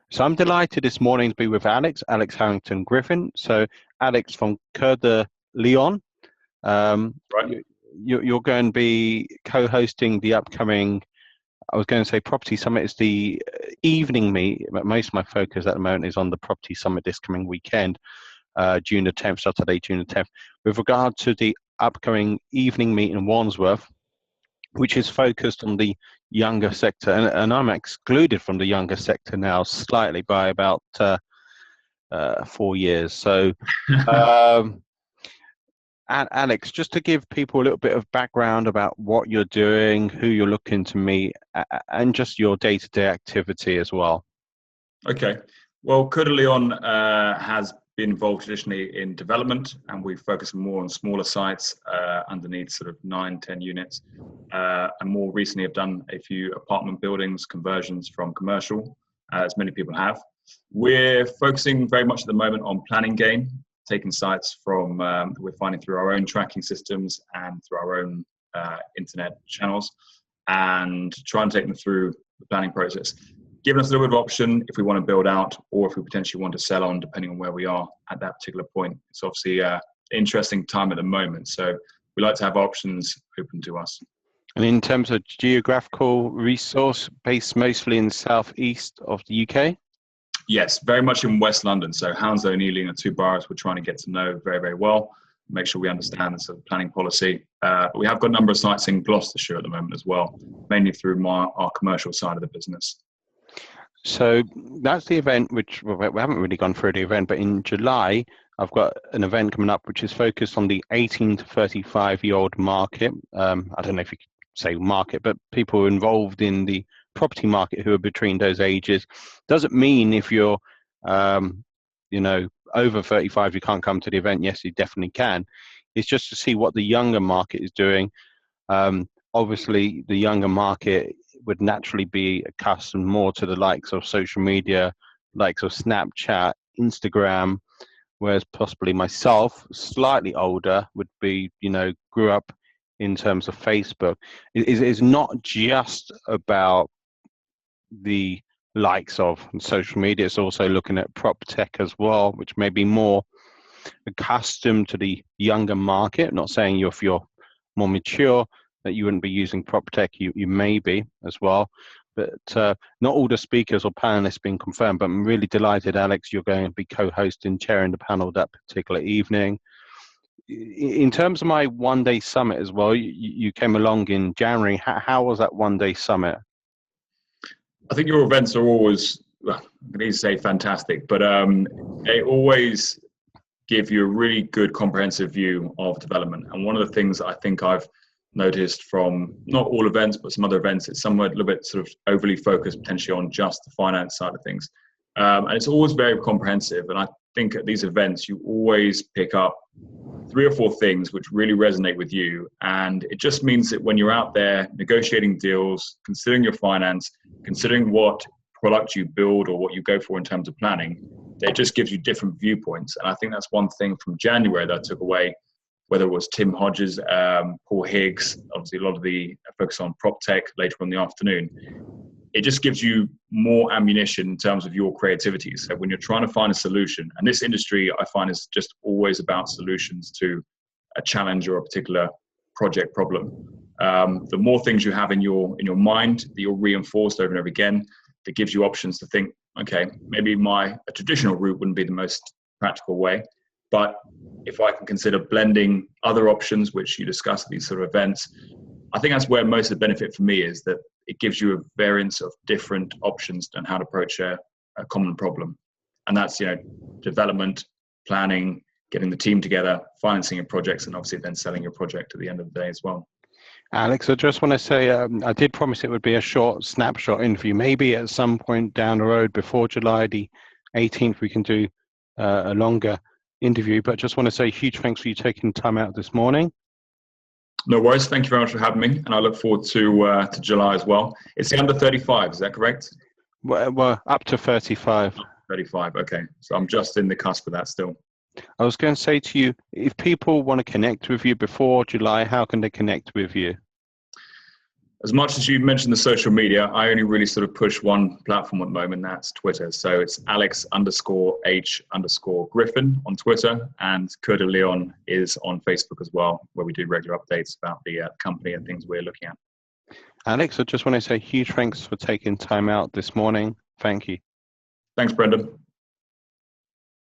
So I'm delighted this morning to be with Alex Harrington-Griffin. So Alex from Coeur de Lion, Right. you're going to be co-hosting the upcoming, I was going to say Property Summit. It's the evening meet, but most of my focus at the moment is on the Property Summit this coming weekend, June the 10th, Saturday, June the 10th. With regard to the upcoming evening meet in Wandsworth, which is focused on the younger sector, and I'm excluded from the younger sector now slightly by about 4 years. So, um, Alex, just to give people a little bit of background about what you're doing, who you're looking to meet, and just your day-to-day activity as well. Okay. Well, Coeur de Lion has been involved traditionally in development, and we focus more on smaller sites underneath sort of 9-10 units. And more recently have done a few apartment buildings conversions from commercial, as many people have. We're focusing very much at the moment on planning gain, taking sites from we're finding through our own tracking systems and through our own internet channels, and try and take them through the planning process, giving us a little bit of option if we want to build out or if we potentially want to sell on, depending on where we are at that particular point. It's obviously an interesting time at the moment, so we like to have options open to us. And in terms of geographical resource, based mostly in the southeast of the UK? Yes, very much in West London. So Hounslow and Ealing are two boroughs we're trying to get to know very, very well, make sure we understand the sort of planning policy. We have got a number of sites in Gloucestershire at the moment as well, mainly through our commercial side of the business. So that's the event, which we haven't really gone through the event, but in July, I've got an event coming up which is focused on the 18 to 35-year-old market. I don't know if you could say market, but people involved in the property market who are between those ages. Doesn't mean if you're, over 35, you can't come to the event. Yes, you definitely can. It's just to see what the younger market is doing. Obviously, the younger market would naturally be accustomed more to the likes of social media, likes of Snapchat, Instagram, whereas possibly myself, slightly older, would be, grew up in terms of Facebook. It's not just about the likes of social media, it's also looking at prop tech as well, which may be more accustomed to the younger market. Not saying if you're more mature that you wouldn't be using prop tech, you may be as well, but not all the speakers or panelists being confirmed. But I'm really delighted, Alex, you're going to be co-hosting, chairing the panel that particular evening. In terms of my one-day summit as well, you came along in January. How was that one-day summit? I think your events are always, well, I need to say fantastic, but they always give you a really good comprehensive view of development. And one of the things I think I've noticed from not all events, but some other events, it's somewhat a little bit sort of overly focused potentially on just the finance side of things. And it's always very comprehensive. And I think at these events, you always pick up 3 or 4 things which really resonate with you. And it just means that when you're out there negotiating deals, considering your finance, considering what product you build or what you go for in terms of planning, it just gives you different viewpoints. And I think that's one thing from January that I took away, whether it was Tim Hodges, Paul Higgs, obviously a lot of the focus on prop tech later in the afternoon. It just gives you more ammunition in terms of your creativity. So when you're trying to find a solution, and this industry I find is just always about solutions to a challenge or a particular project problem. The more things you have in your mind that you're reinforced over and over again, that gives you options to think, okay, maybe a traditional route wouldn't be the most practical way, but if I can consider blending other options, which you discuss at these sort of events, I think that's where most of the benefit for me is, that it gives you a variance of different options on how to approach a common problem. And that's, development, planning, getting the team together, financing your projects, and obviously then selling your project at the end of the day as well. Alex, I just want to say, I did promise it would be a short snapshot interview. Maybe at some point down the road before July the 18th, we can do a longer interview. But just want to say huge thanks for you taking time out this morning. No worries. Thank you very much for having me. And I look forward to July as well. It's the under 35, is that correct? Well, up to 35. 35, okay. So I'm just in the cusp of that still. I was going to say to you, if people want to connect with you before July, how can they connect with you? As much as you mentioned the social media, I only really sort of push one platform at the moment, that's Twitter. So it's Alex_H_Griffin on Twitter, and Coeur de Leon is on Facebook as well, where we do regular updates about the company and things we're looking at. Alex, I just want to say huge thanks for taking time out this morning. Thank you. Thanks, Brendan.